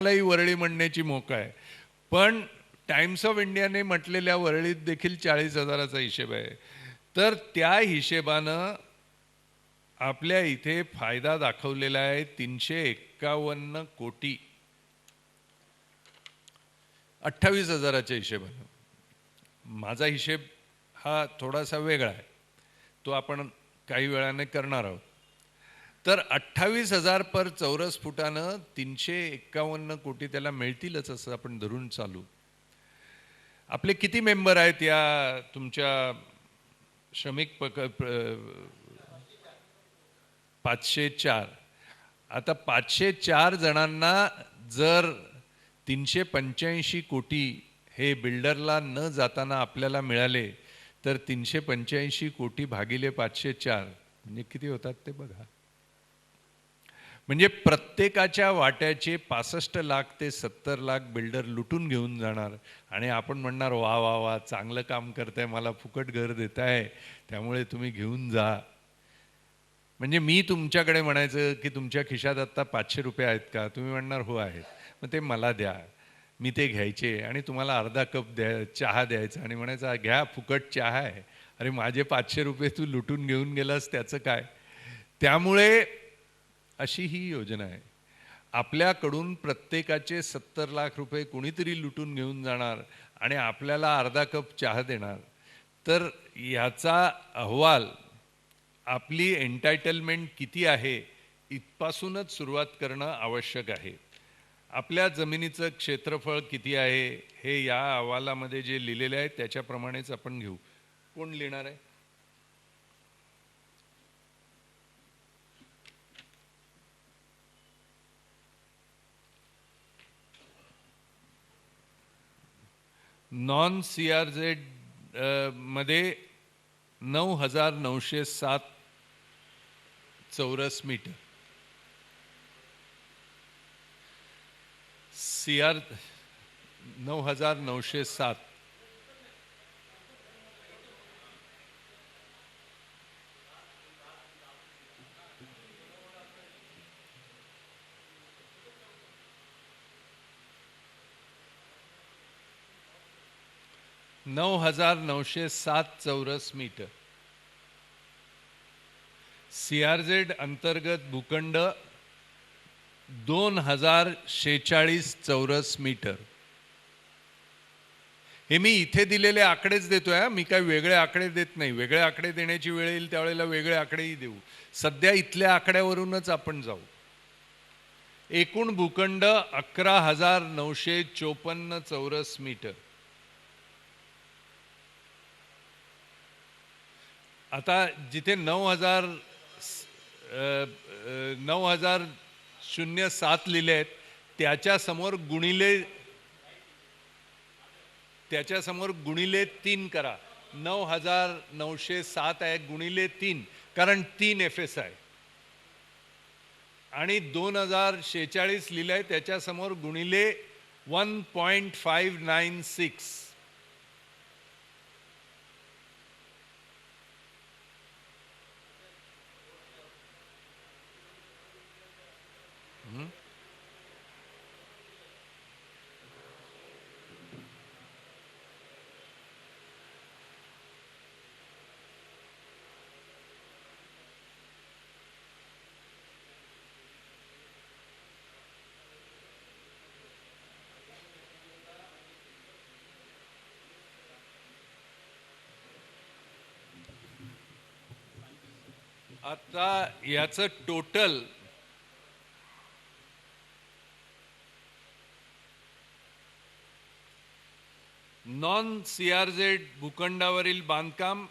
मलाही वरळी म्हणण्याची मोका आहे, पण टाइम्स ऑफ इंडियाने म्हटलेल्या वरळीत देखील 40,000चा हिशेब आहे. तर त्या हिशेबानं आपल्या इथे फायदा दाखवलेला आहे 351 कोटी 28,000च्या हिशेबानं. माझा हिशेब हा थोडासा वेगळा आहे, तो आपण काही वेळाने करणार आहोत. तर 28,000 पर चौरस फुटानं 351 कोटी त्याला मिळतीलच असं आपण धरून चालू. आपले किती मेंबर आहेत या तुमच्या श्रमिक 504. आता 504 जणांना जर 385 कोटी हे बिल्डरला न जाताना आपल्याला मिळाले, तर 385 कोटी भागिले 504 म्हणजे किती होतात ते बघा. म्हणजे प्रत्येकाच्या वाट्याचे 65 लाख ते 70 लाख बिल्डर लुटून घेऊन जाणार आणि आपण म्हणणार वा वा वा चांगलं काम करताय, मला फुकट घर देताय, त्यामुळे तुम्ही घेऊन जा. म्हणजे मी तुमच्याकडे म्हणायचं की तुमच्या खिशात आत्ता 500 रुपये आहेत का? तुम्ही म्हणणार हो आहेत. मग ते मला द्या. मी ते घ्यायचे आणि तुम्हाला अर्धा कप चहा द्यायचा आणि म्हणायचा घ्या फुकट चहा आहे. अरे माझे 500 रुपये तू लुटून घेऊन गेलास त्याचं काय? त्यामुळे अशी ही योजना आहे. आपल्याकडून प्रत्येकाचे 70 लाख रुपये कोणीतरी लुटून घेऊन जाणार आणि आपल्याला अर्धा कप चहा देणार. तर याचा अहवाल आपली एंटायटलमेंट किती आहे इथपासूनच सुरुवात करणं आवश्यक आहे. आपल्या जमिनीचं क्षेत्रफळ किती आहे हे या अहवालामध्ये जे लिहिलेले आहे त्याच्याप्रमाणेच आपण घेऊ. कोण लिहिणार आहे? नॉन CRZ मध्ये 9,907 चौरस मीटर. CR 9,907. चौरस मीटर. CRZ अंतर्गत भूखंड 2,046 चौरस मीटर. हे मी इथे दिलेले आकडेच देतोय, मी काय वेगळे आकडे देत नाही. वेगळे आकडे देण्याची वेळ येईल त्यावेळेला वेगळे आकडेही देऊ. सध्या इथल्या आकड्यावरूनच आपण जाऊ. एकूण भूखंड 11,954 चौरस मीटर. आता जिथे 9,007 लिहिले आहेत त्याच्यासमोर गुणिले 3 करा. 9,907 आहे गुणिले 3, कारण 3 FS आहे. आणि 2,046 लिहिले आहे त्याच्यासमोर गुणिले 1.596. आता याचं टोटल नॉन CRZ भूखंडावरील बांधकाम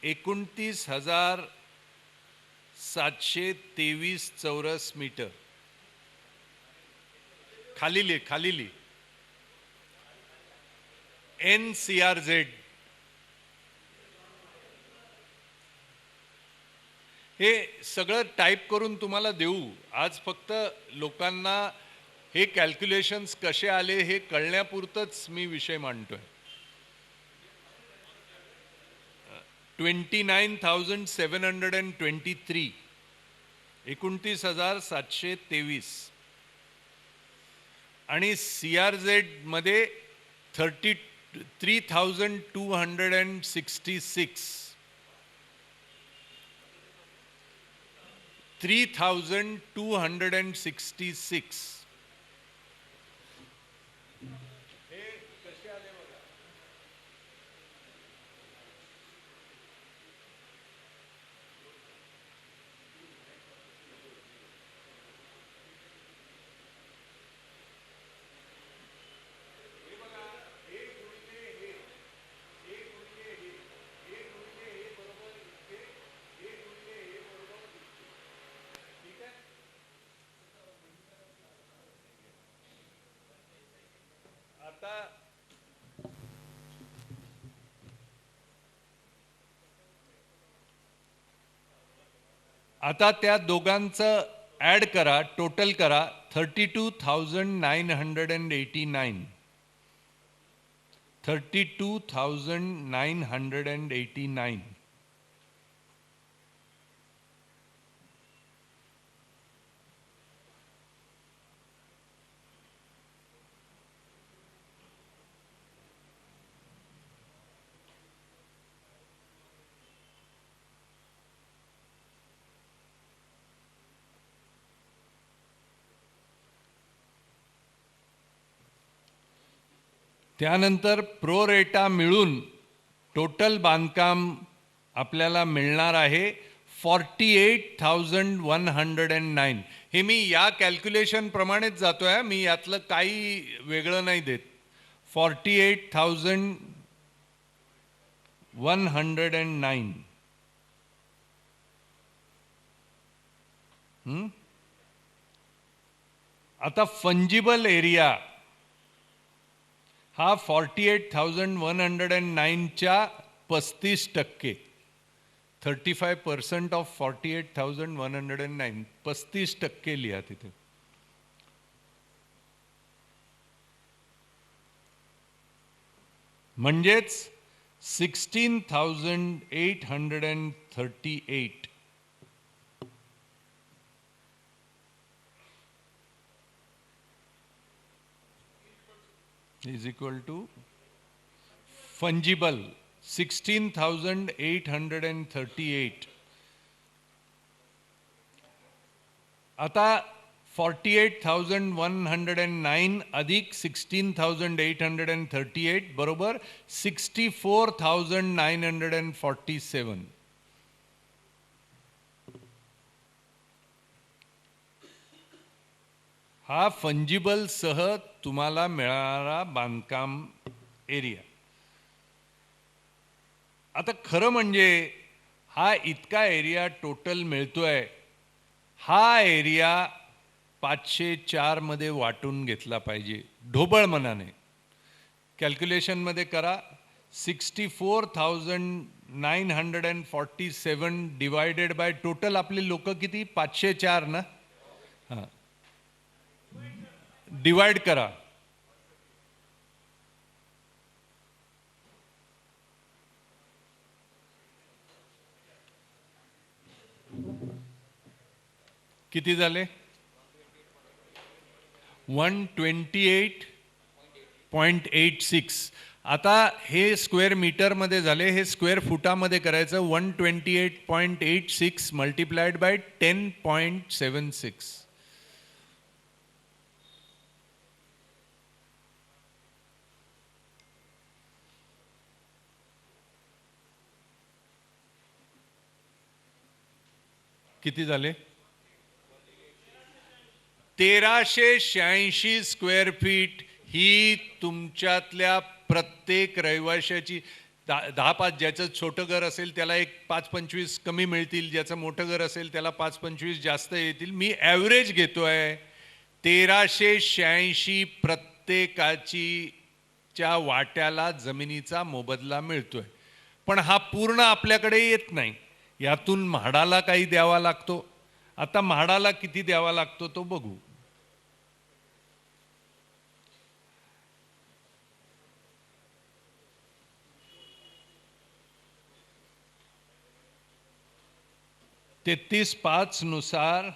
29,723 चौरस मीटर. खाली NCRZ. हे सगळं टाईप करून तुम्हाला देऊ. आज फक्त लोकांना हे कॅल्क्युलेशन्स कसे आले हे कळण्यापुरतच मी विषय मांडतोय. 29,723 29,723. आणि CRZ मध्ये 3266 3266. आता त्या दोघांचं ऍड करा, टोटल करा 32,989. 32,989. त्यानंतर प्रो रेटा मिळून टोटल बांधकाम आपल्याला मिळणार आहे 48,109. हे मी या कॅल्क्युलेशन प्रमाणेच जातोय, मी यातलं काही वेगळं नाही देत. 48,109. आता फंजिबल एरिया हा 48,109च्या 35%. 35% ऑफ 48,109. 35% लिहा तिथे. म्हणजेच 16,838 is equal to fungible 16,838. आता 48,109 अधिक 16,838 बरोबर 64,947. हा फंजिबल सह तुम्हाला मिळणारा बांधकाम एरिया. आता खरं म्हणजे हा इतका एरिया टोटल मिळतोय, हा एरिया 504 मध्ये वाटून घेतला पाहिजे ढोबळ मनाने. कॅल्क्युलेशनमध्ये करा. 64,947 डिवायडेड बाय टोटल आपले लोक किती 504 ना. हां, डिवाइड करा. किती झाले? 128.86. आता हे स्क्वेअर मीटरमध्ये झाले, हे स्क्वेअर फुटामध्ये करायचं. 128.86 मल्टिप्लाइड बाय 10.76. किती झाले? 1386 स्क्वेअर फीट ही तुमच्यातल्या प्रत्येक रहिवाशाची. 10-5 ज्याचं छोटं घर असेल त्याला एक 5-25 कमी मिळतील, ज्याचं मोठं घर असेल त्याला 5-25 जास्त येतील. मी ॲव्हरेज घेतोय. 1386 प्रत्येकाची च्या वाट्याला जमिनीचा मोबदला मिळतोय. पण हा पूर्ण आपल्याकडे येत नाही, यातून म्हाडाला काही द्यावा लागतो. आता म्हाडाला किती द्यावा लागतो तो बघू. (33.5) नुसार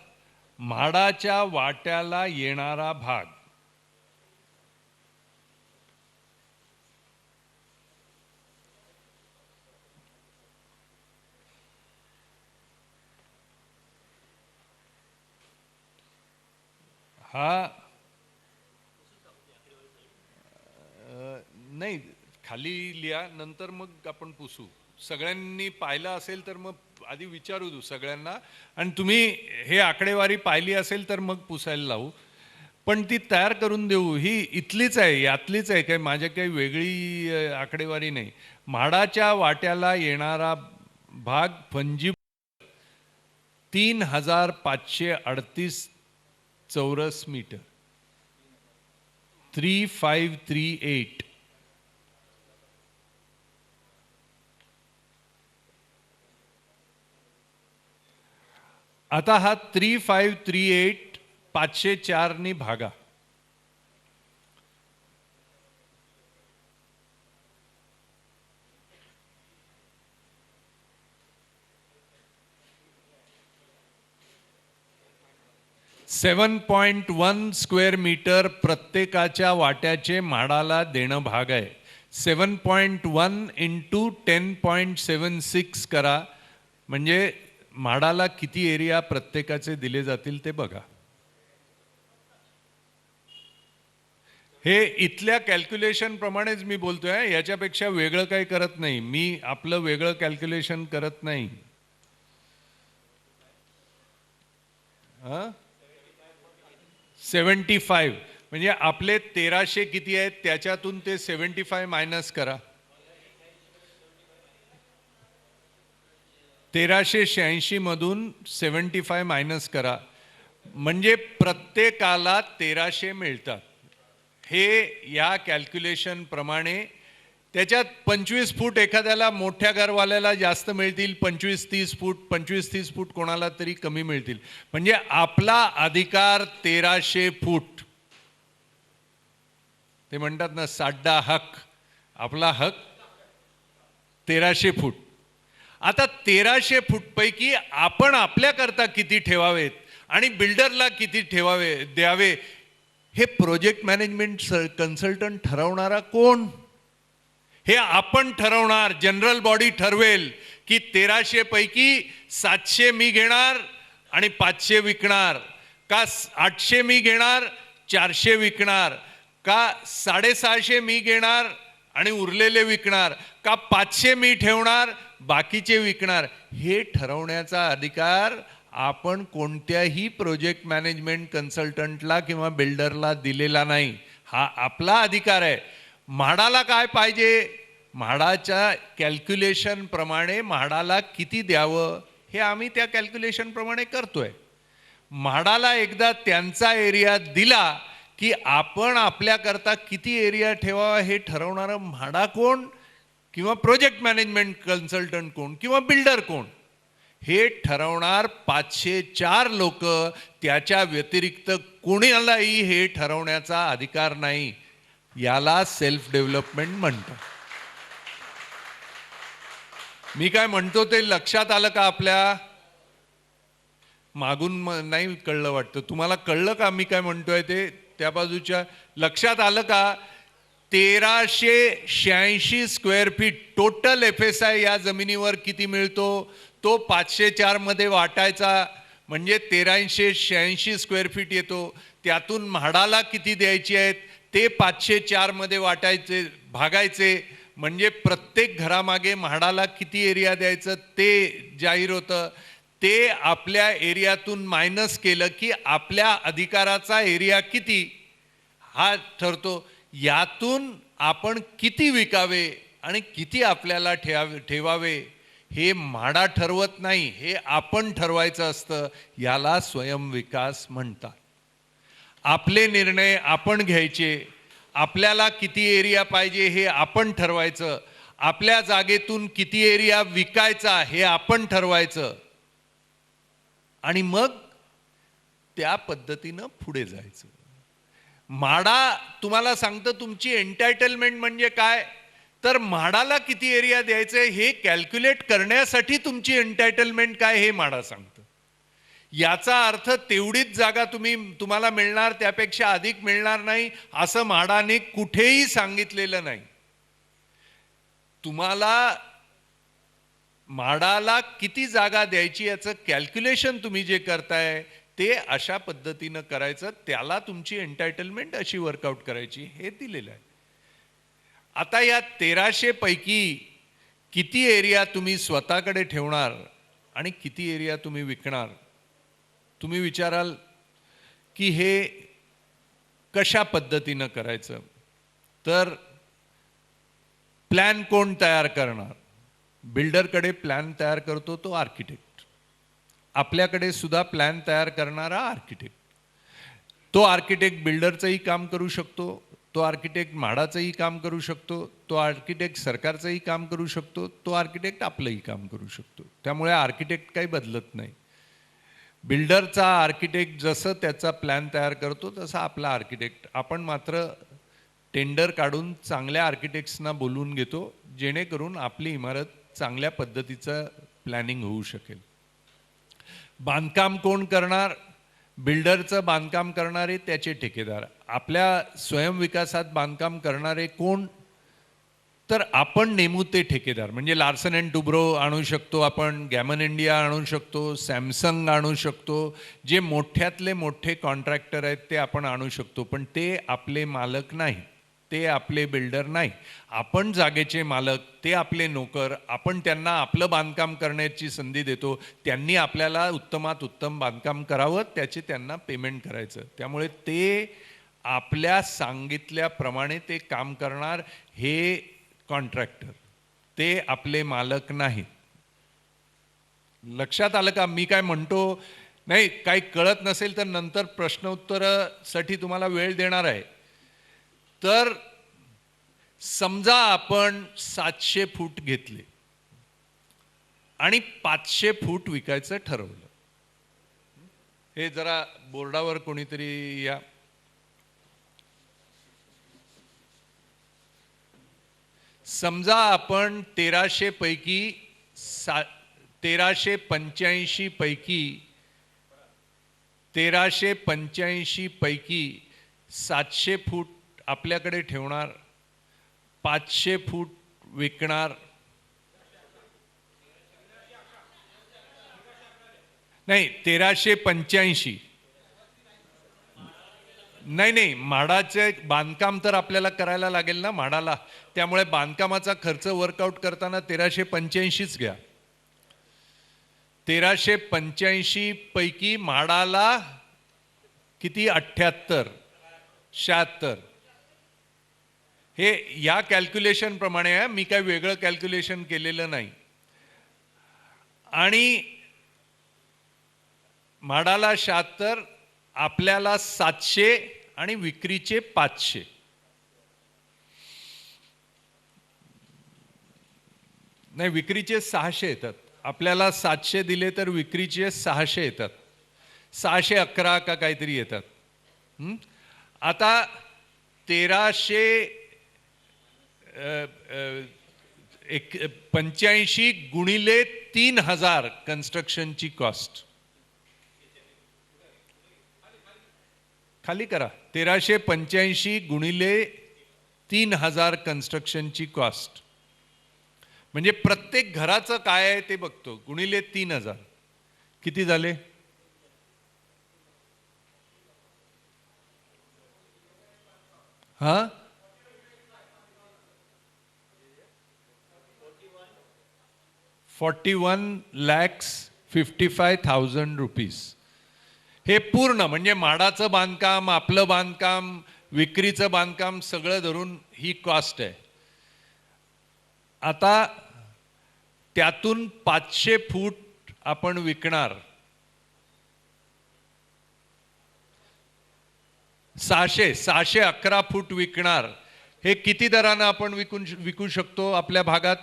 म्हाडाच्या वाट्याला येणारा भाग हा नाही, खाली लिहा, नंतर मग आपण पुसू. सगळ्यांनी पाहिलं असेल तर मग आधी विचारू दू सगळ्यांना, आणि तुम्ही हे आकडेवारी पाहिली असेल तर मग पुसायला लावू. पण ती तयार करून देऊ, ही इथलीच आहे, यातलीच आहे, काही माझ्या काही वेगळी आकडेवारी नाही. म्हाडाच्या वाट्याला येणारा भाग फंजी 3538 चौरस मीटर, 3538. आता हा 3538 504 नी भागा. .1 स्क्वेअर मीटर प्रत्येकाच्या वाट्याचे म्हाडाला देणं भाग आहे. 7.1 इंटू 10.76 करा, म्हणजे म्हाडाला किती एरिया प्रत्येकाचे दिले जातील ते बघा. हे इथल्या कॅल्क्युलेशन प्रमाणेच मी बोलतोय, याच्यापेक्षा वेगळं काही करत नाही मी. आपलं वेगळं कॅल्क्युलेशन करत नाही. 75 म्हणजे आपले 1300 किती आहेत त्याच्यातून ते 75 मायनस करा. 1386 मधून 75 मायनस करा, म्हणजे प्रत्येकाला 1300 मिळतात. हे या कॅल्क्युलेशन प्रमाणे. त्याच्यात 25 फूट एखाद्याला मोठ्या घरवाल्याला जास्त मिळतील, 25-30 फूट, 25-30 फूट कोणाला तरी कमी मिळतील. म्हणजे आपला अधिकार 1300 फूट. ते म्हणतात ना साड्डा हक, आपला हक 1300 फूट. आता 1300 फूट पैकी आपण आपल्याकरता किती ठेवावेत आणि बिल्डरला किती द्यावे, हे प्रोजेक्ट मॅनेजमेंट कन्सल्टंट ठरवणारा कोण? हे आपण ठरवणार. जनरल बॉडी ठरवेल की 1300 पैकी 700 मी घेणार आणि 500 विकणार, का 800 मी घेणार 400 विकणार, का 650 मी घेणार आणि उरलेले विकणार, का 500 मी ठेवणार बाकीचे विकणार. हे ठरवण्याचा अधिकार आपण कोणत्याही प्रोजेक्ट मॅनेजमेंट कन्सल्टंटला किंवा बिल्डरला दिलेला नाही. हा आपला अधिकार आहे. म्हाडाला काय पाहिजे, म्हाडाच्या कॅल्क्युलेशन प्रमाणे म्हाडाला किती द्यावं हे आम्ही त्या कॅल्क्युलेशन प्रमाणे करतोय. म्हाडाला एकदा त्यांचा एरिया दिला की आपण आपल्याकरता किती एरिया ठेवावा हे ठरवणारं म्हाडा कोण, किंवा प्रोजेक्ट मॅनेजमेंट कन्सल्टंट कोण, किंवा बिल्डर कोण, हे ठरवणार 504 लोक. त्याच्या व्यतिरिक्त कोणालाही हे ठरवण्याचा अधिकार नाही. याला सेल्फ डेव्हलपमेंट म्हणतात. मी काय म्हणतो ते लक्षात आलं का आपल्या? मागून नाही कळलं वाटतं. तुम्हाला कळलं का मी काय म्हणतोय ते? त्या बाजूच्या लक्षात आलं का? 1386 स्क्वेअर फीट टोटल FSI या जमिनीवर किती मिळतो तो 504 मध्ये वाटायचा, म्हणजे 1386 स्क्वेअर फीट येतो. त्यातून म्हाडाला किती द्यायची आहेत ते 504 मध्ये वाटायचे, भागायचे, म्हणजे प्रत्येक घरामागे म्हाडाला किती एरिया द्यायचं ते जाहीर होतं. ते आपल्या एरियातून मायनस केलं की आपल्या अधिकाराचा एरिया किती हा ठरतो. यातून आपण किती विकावे आणि किती आपल्याला ठेवावे हे म्हाडा ठरवत नाही, हे आपण ठरवायचं असतं. याला स्वयंविकास म्हणतात. आपले निर्णय आपण घ्यायचे. आपल्याला किती एरिया पाहिजे हे आपण ठरवायचं. आपल्या जागेतून किती एरिया विकायचा हे आपण ठरवायचं, आणि मग त्या पद्धतीनं पुढे जायचं. म्हाडा तुम्हाला सांगतं तुमची एंटायटलमेंट म्हणजे काय, तर म्हाडाला किती एरिया द्यायचं हे कॅल्क्युलेट करण्यासाठी तुमची एंटायटलमेंट काय हे म्हाडा सांगतं. याचा अर्थ तेवढीच जागा तुम्हाला मिळणार, त्यापेक्षा अधिक मिळणार नाही असं म्हाडाने कुठेही सांगितलेलं नाही. तुम्हाला म्हाडाला किती जागा द्यायची याचं कॅल्क्युलेशन तुम्ही जे करताय ते अशा पद्धतीनं करायचं, त्याला तुमची एंटायटलमेंट अशी वर्कआउट करायची, हे दिलेलं आहे. आता या 1300 पैकी किती एरिया तुम्ही स्वतःकडे ठेवणार आणि किती एरिया तुम्ही विकणार? तुम्ही विचाराल की हे कशा पद्धतीनं करायचं? तर प्लॅन कोण तयार करणार? बिल्डरकडे प्लॅन तयार करतो तो आर्किटेक्ट. आपल्याकडे सुद्धा प्लॅन तयार करणारा आर्किटेक्ट. तो आर्किटेक्ट बिल्डरचंही काम करू शकतो, तो आर्किटेक्ट म्हाडाचंही काम करू शकतो, तो आर्किटेक्ट सरकारचंही काम करू शकतो, तो आर्किटेक्ट आपलंही काम करू शकतो. त्यामुळे आर्किटेक्ट काही बदलत नाही. बिल्डरचा आर्किटेक्ट जसं त्याचा प्लॅन तयार करतो तसा आपला आर्किटेक्ट. आपण मात्र टेंडर काढून चांगल्या आर्किटेक्ट्सना बोलवून घेतो, जेणेकरून आपली इमारत चांगल्या पद्धतीचं प्लॅनिंग होऊ शकेल. बांधकाम कोण करणार? बिल्डरचं बांधकाम करणारे त्याचे ठेकेदार. आपल्या स्वयंविकासात बांधकाम करणारे कोण? तर आपण नेमू ते ठेकेदार. म्हणजे लार्सन अँड टुब्रो आणू शकतो आपण, गॅमन इंडिया आणू शकतो, सॅमसंग आणू शकतो. जे मोठ्यातले मोठे कॉन्ट्रॅक्टर आहेत ते आपण आणू शकतो, पण ते आपले मालक नाही, ते आपले बिल्डर नाही. आपण जागेचे मालक, ते आपले नोकर. आपण त्यांना आपलं बांधकाम करण्याची संधी देतो, त्यांनी आपल्याला उत्तमात उत्तम बांधकाम करावं, त्याचे त्यांना पेमेंट करायचं. त्यामुळे ते आपल्या सांगितल्याप्रमाणे ते काम करणार, हे कॉन्ट्रॅक्टर. ते आपले मालक नाहीत. लक्षात आलं का मी काय म्हणतो? नाही, काही कळत नसेल तर नंतर प्रश्नोत्तरासाठी तुम्हाला वेळ देणार आहे. तर समजा आपण 700 फूट घेतले आणि 500 फूट विकायचं ठरवलं. हे जरा बोर्डावर कोणीतरी या. समजा आपण 1300 पैकी 1385 पैकी 1385 पैकी 700 फूट आपल्याकडे ठेवणार, 500 फूट विकणार. नाही, 1385. नाही, म्हाडाचे बांधकाम तर आपल्याला करायला लागेल ना म्हाडाला. त्यामुळे बांधकामाचा खर्च वर्कआउट करताना 1385च घ्या. 1385 पैकी म्हाडाला किती? 78, 76. हे या कॅल्क्युलेशन प्रमाणे आहे, मी काय वेगळं कॅल्क्युलेशन केलेलं नाही. आणि म्हाडाला 76, आपल्याला 700 आणि विक्रीचे 500. नाही, विक्रीचे 600 येतात. आपल्याला 700 दिले तर विक्रीचे 600 येतात. 611 का काहीतरी येतात. आता 1385 गुणिले 3000 कन्स्ट्रक्शनची कॉस्ट. खाली करा. 1385 गुणिले 3000 कन्स्ट्रक्शनची कॉस्ट. म्हणजे प्रत्येक घराचं काय आहे ते बघतो. गुणिले 3000 किती झाले? हा, 41,55,000 रुपीज. हे पूर्ण म्हणजे म्हाडाचं बांधकाम, आपलं बांधकाम, विक्रीचं बांधकाम सगळं धरून ही कॉस्ट आहे. आता त्यातून 500 फूट आपण विकणार. 611 फूट विकणार. हे किती दरानं आपण विकू शकतो आपल्या भागात?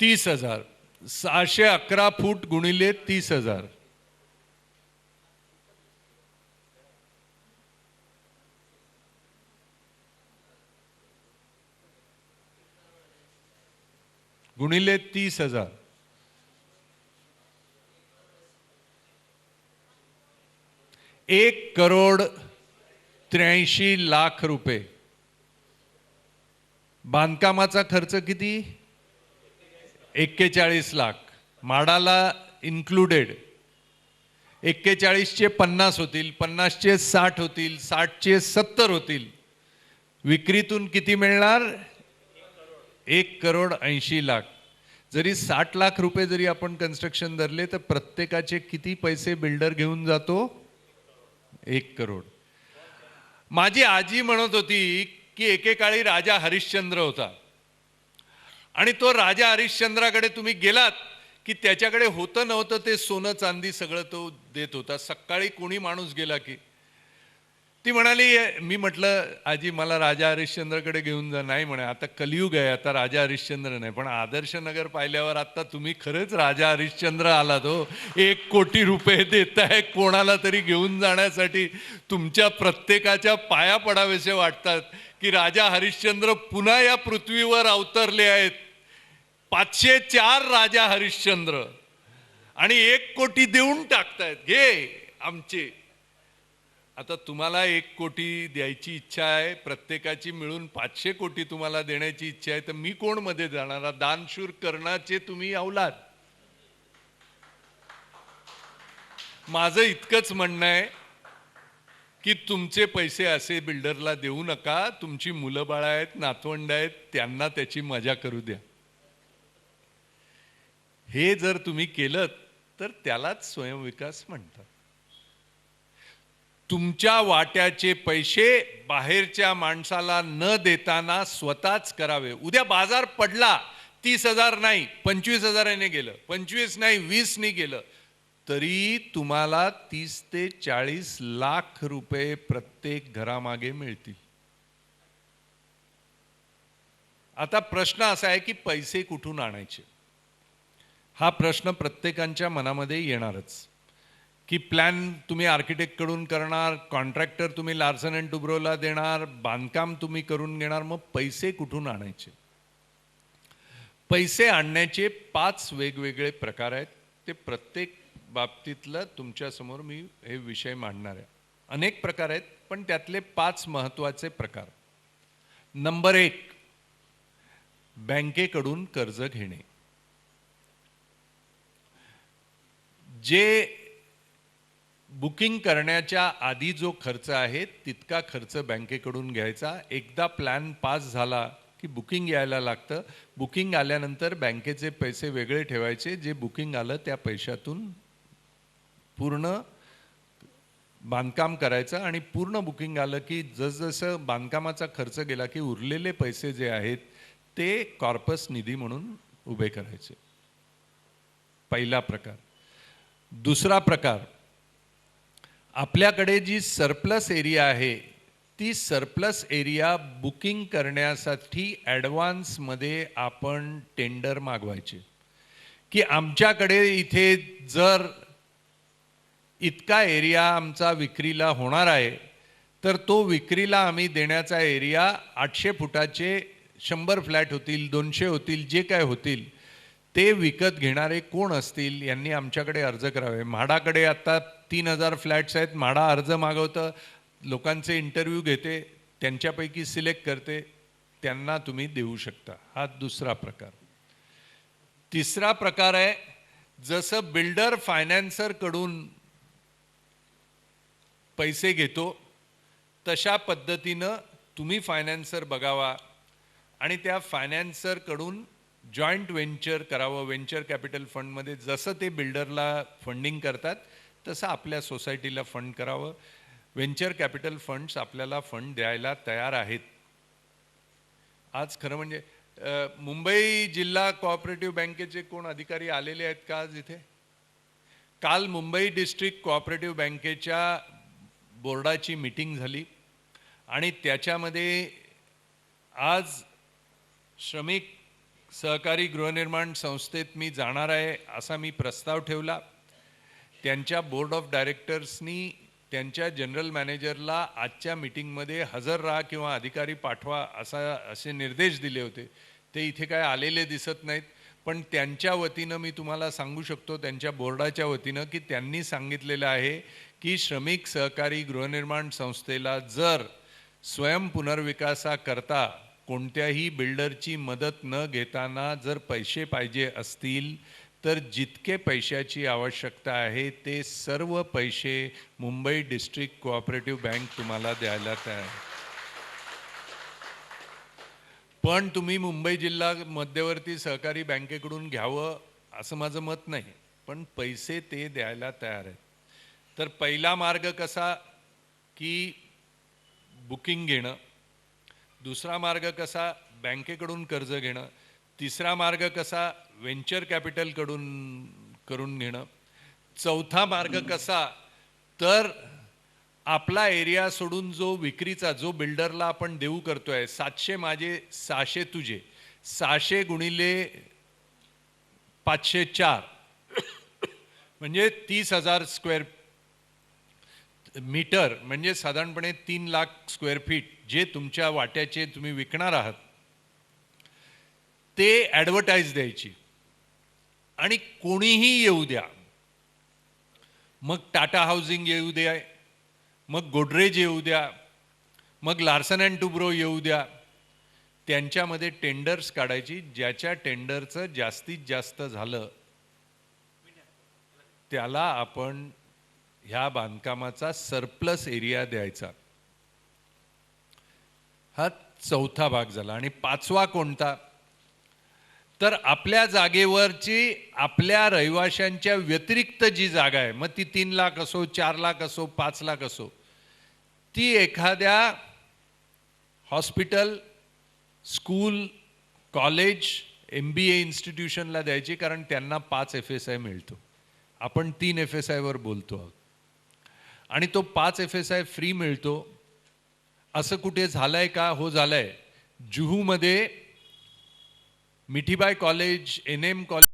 30,000. 611 फूट गुणिले 30,000. गुणिले 30,000. 1,83,00,000 रुपये. बांधकामाचा खर्च किती? 41 लाख. म्हाडाला इन्क्लुडेड. 41चे 50 होतील, 50चे 60 होतील, 60चे 70 होतील. विक्रीतून किती मिळणार? 1,80,00,000. जरी 60 लाख रुपये जरी आपण कन्स्ट्रक्शन धरले तर प्रत्येकाचे किती पैसे बिल्डर घेऊन जातो? 1 करोड. माझी आजी म्हणत होती की एकेकाळी राजा हरिश्चंद्र होता आणि तो राजा हरिश्चंद्राकडे तुम्ही गेलात की त्याच्याकडे होतं नव्हतं ते सोनं चांदी सगळं तो देत होता. सकाळी कोणी माणूस गेला की ती म्हणाली, मी म्हटलं आजी मला राजा हरिश्चंद्रकडे घेऊन जा. नाही म्हणे, आता कलियुग आहे, आता राजा हरिश्चंद्र नाही. पण आदर्श नगर पाहिल्यावर आता तुम्ही खरंच राजा हरिश्चंद्र आलात हो. 1 कोटी रुपये देताय कोणाला तरी घेऊन जाण्यासाठी. तुमच्या प्रत्येकाच्या पाया पडावेसे वाटतात की राजा हरिश्चंद्र पुन्हा या पृथ्वीवर अवतरले आहेत. 504 राजा हरिश्चंद्र आणि 1 कोटी देऊन टाकतायत. घे आमचे. आता तुम्हाला 1 कोटी द्यायची इच्छा आहे, प्रत्येकाची मिळून 500 कोटी तुम्हाला देण्याची इच्छा आहे, तर मी कोण मध्ये जाणारा? दानशूर कर्णाचे तुम्ही अवलाद. माझं इतकंच म्हणणं आहे की तुमचे पैसे असे बिल्डरला देऊ नका. तुमची मुलं बाळ आहेत, नातवंड आहेत, त्यांना त्याची मजा करू द्या. हे जर तुम्ही केलं तर त्यालाच स्वयंविकास म्हणतात. तुमच्या वाट्याचे पैसे बाहेरच्या माणसाला न देताना स्वतःच करावे. उद्या बाजार पडला, 30,000 नाही 25,000ने गेलं, 25 नाही 20ने गेलं, तरी तुम्हाला 30 ते 40 लाख रुपये प्रत्येक घरामागे मिळतील. आता प्रश्न असा आहे की पैसे कुठून आणायचे? हा प्रश्न प्रत्येकाच्या मनामध्ये येणारच की प्लॅन तुम्ही आर्किटेक्ट कडून करणार, कॉन्ट्रॅक्टर तुम्ही लार्सन अँड टुब्रोला देणार, बांधकाम तुम्ही करून घेणार, मग पैसे कुठून आणायचे? पैसे आणण्याचे 5 वेगवेगळे प्रकार आहेत. ते प्रत्येक बाबतीतलं तुमच्या समोर मी हे विषय मांडणार आहे. अनेक प्रकार आहेत पण त्यातले 5 महत्त्वाचे प्रकार. नंबर 1, बँकेकडून कर्ज घेणे. जे बुकिंग करण्याच्या आधी जो खर्च आहे तितका खर्च बँकेकडून घ्यायचा. एकदा प्लॅन पास झाला की बुकिंग यायला लागतं. बुकिंग आल्यानंतर बँकेचे पैसे वेगळे ठेवायचे. जे बुकिंग आलं त्या पैशातून पूर्ण बांधकाम करायचं आणि पूर्ण बुकिंग आलं की जसजसं बांधकामाचा खर्च गेला की उरलेले पैसे जे आहेत ते कॉर्पस निधी म्हणून उभे करायचे. पहिला प्रकार. दुसरा प्रकार, आपल्याकडे जी सरप्लस एरिया आहे ती सरप्लस एरिया बुकिंग करण्यासाठी ॲडव्हान्समध्ये आपण टेंडर मागवायचे की आमच्याकडे इथे जर इतका एरिया आमचा विक्रीला होणार आहे तर तो विक्रीला आम्ही देण्याचा एरिया 800 फुटाचे 100 फ्लॅट होतील, 200 होतील, जे काय होतील ते विकत घेणारे कोण असतील यांनी आमच्याकडे अर्ज करावे. म्हाडाकडे आता 3000 फ्लॅट्स आहेत. म्हाडा अर्ज मागवतं, लोकांचे इंटरव्ह्यू घेते, त्यांच्यापैकी सिलेक्ट करते, त्यांना तुम्ही देऊ शकता. हा दुसरा प्रकार. तिसरा प्रकार आहे, जसं बिल्डर फायनान्सरकडून पैसे घेतो तशा पद्धतीनं तुम्ही फायनान्सर बघावा आणि त्या फायनान्सरकडून जॉईंट व्हेंचर करावं. व्हेंचर कॅपिटल फंडमध्ये जसं ते बिल्डरला फंडिंग करतात तसं आपल्या सोसायटीला फंड करावं. व्हेंचर कॅपिटल फंड्स आपल्याला फंड द्यायला तयार आहेत. आज खरं म्हणजे मुंबई जिल्हा कोऑपरेटिव्ह बँकेचे कोण अधिकारी आलेले आहेत का आज इथे? काल मुंबई डिस्ट्रिक्ट कोऑपरेटिव्ह बँकेच्या बोर्डाची मीटिंग झाली आणि त्याच्यामध्ये आज श्रमिक सहकारी गृहनिर्माण संस्थेत मी जाणार आहे असा मी प्रस्ताव ठेवला. त्यांच्या बोर्ड ऑफ डायरेक्टर्सनी त्यांच्या जनरल मॅनेजरला आजच्या मीटिंगमध्ये हजर राहा किंवा अधिकारी पाठवा असे निर्देश दिले होते. ते इथे काय आलेले दिसत नाहीत, पण त्यांच्या वतीनं मी तुम्हाला सांगू शकतो, त्यांच्या बोर्डाच्या वतीनं, की त्यांनी सांगितलेलं आहे की श्रमिक सहकारी गृहनिर्माण संस्थेला जर स्वयंपुनर्विकासाकरता कोणत्याही बिल्डरची मदत न घेताना जर पैसे पाहिजे असतील तर जितके पैशाची आवश्यकता आहे ते सर्व पैसे मुंबई डिस्ट्रिक्ट कोऑपरेटिव्ह बँक तुम्हाला द्यायला तयार आहे. पण तुम्ही मुंबई जिल्हा मध्यवर्ती सहकारी बँकेकडून घ्यावं असं माझं मत नाही, पण पैसे ते द्यायला तयार आहेत. तर पहिला मार्ग कसा की बुकिंग घेणं, दुसरा मार्ग कसा बँकेकडून कर्ज घेणं, तिसरा मार्ग कसा व्हेंचर कॅपिटलकडून करून घेणं, चौथा मार्ग कसा तर आपला एरिया सोडून जो विक्रीचा जो बिल्डरला आपण देऊ करतोय 700 माझे 600 तुझे 600 गुणिले 504 म्हणजे 30,000 स्क्वेअर मीटर म्हणजे साधारणपणे 3 लाख स्क्वेअर फीट जे तुमच्या वाट्याचे तुम्ही विकणार आहात ते ॲडव्हर्टाईज द्यायची आणि कोणीही येऊ द्या, मग टाटा हाऊसिंग येऊ द्या, मग गोडरेज येऊ द्या, मग लार्सन अँड टुब्रो येऊ द्या, त्यांच्यामध्ये टेंडर्स काढायची. ज्याच्या टेंडरचं जास्तीत जास्त झालं त्याला आपण ह्या बांधकामाचा सरप्लस एरिया द्यायचा. हा चौथा भाग झाला. आणि पाचवा कोणता तर आपल्या जागेवरची आपल्या रहिवाशांच्या व्यतिरिक्त जी जागा आहे, मग ती 3 लाख असो 4 लाख असो 5 लाख असो, ती एखाद्या हॉस्पिटल, स्कूल, कॉलेज, MBA इन्स्टिट्यूशनला द्यायची, कारण त्यांना 5 FSI मिळतो. आपण 3 FSI वर बोलतो आहोत आणि तो 5 FSI फ्री मिळतो. असं कुठे झालंय का? हो झालंय. जुहूमध्ये मिठीबाई कॉलेज, NM कॉलेज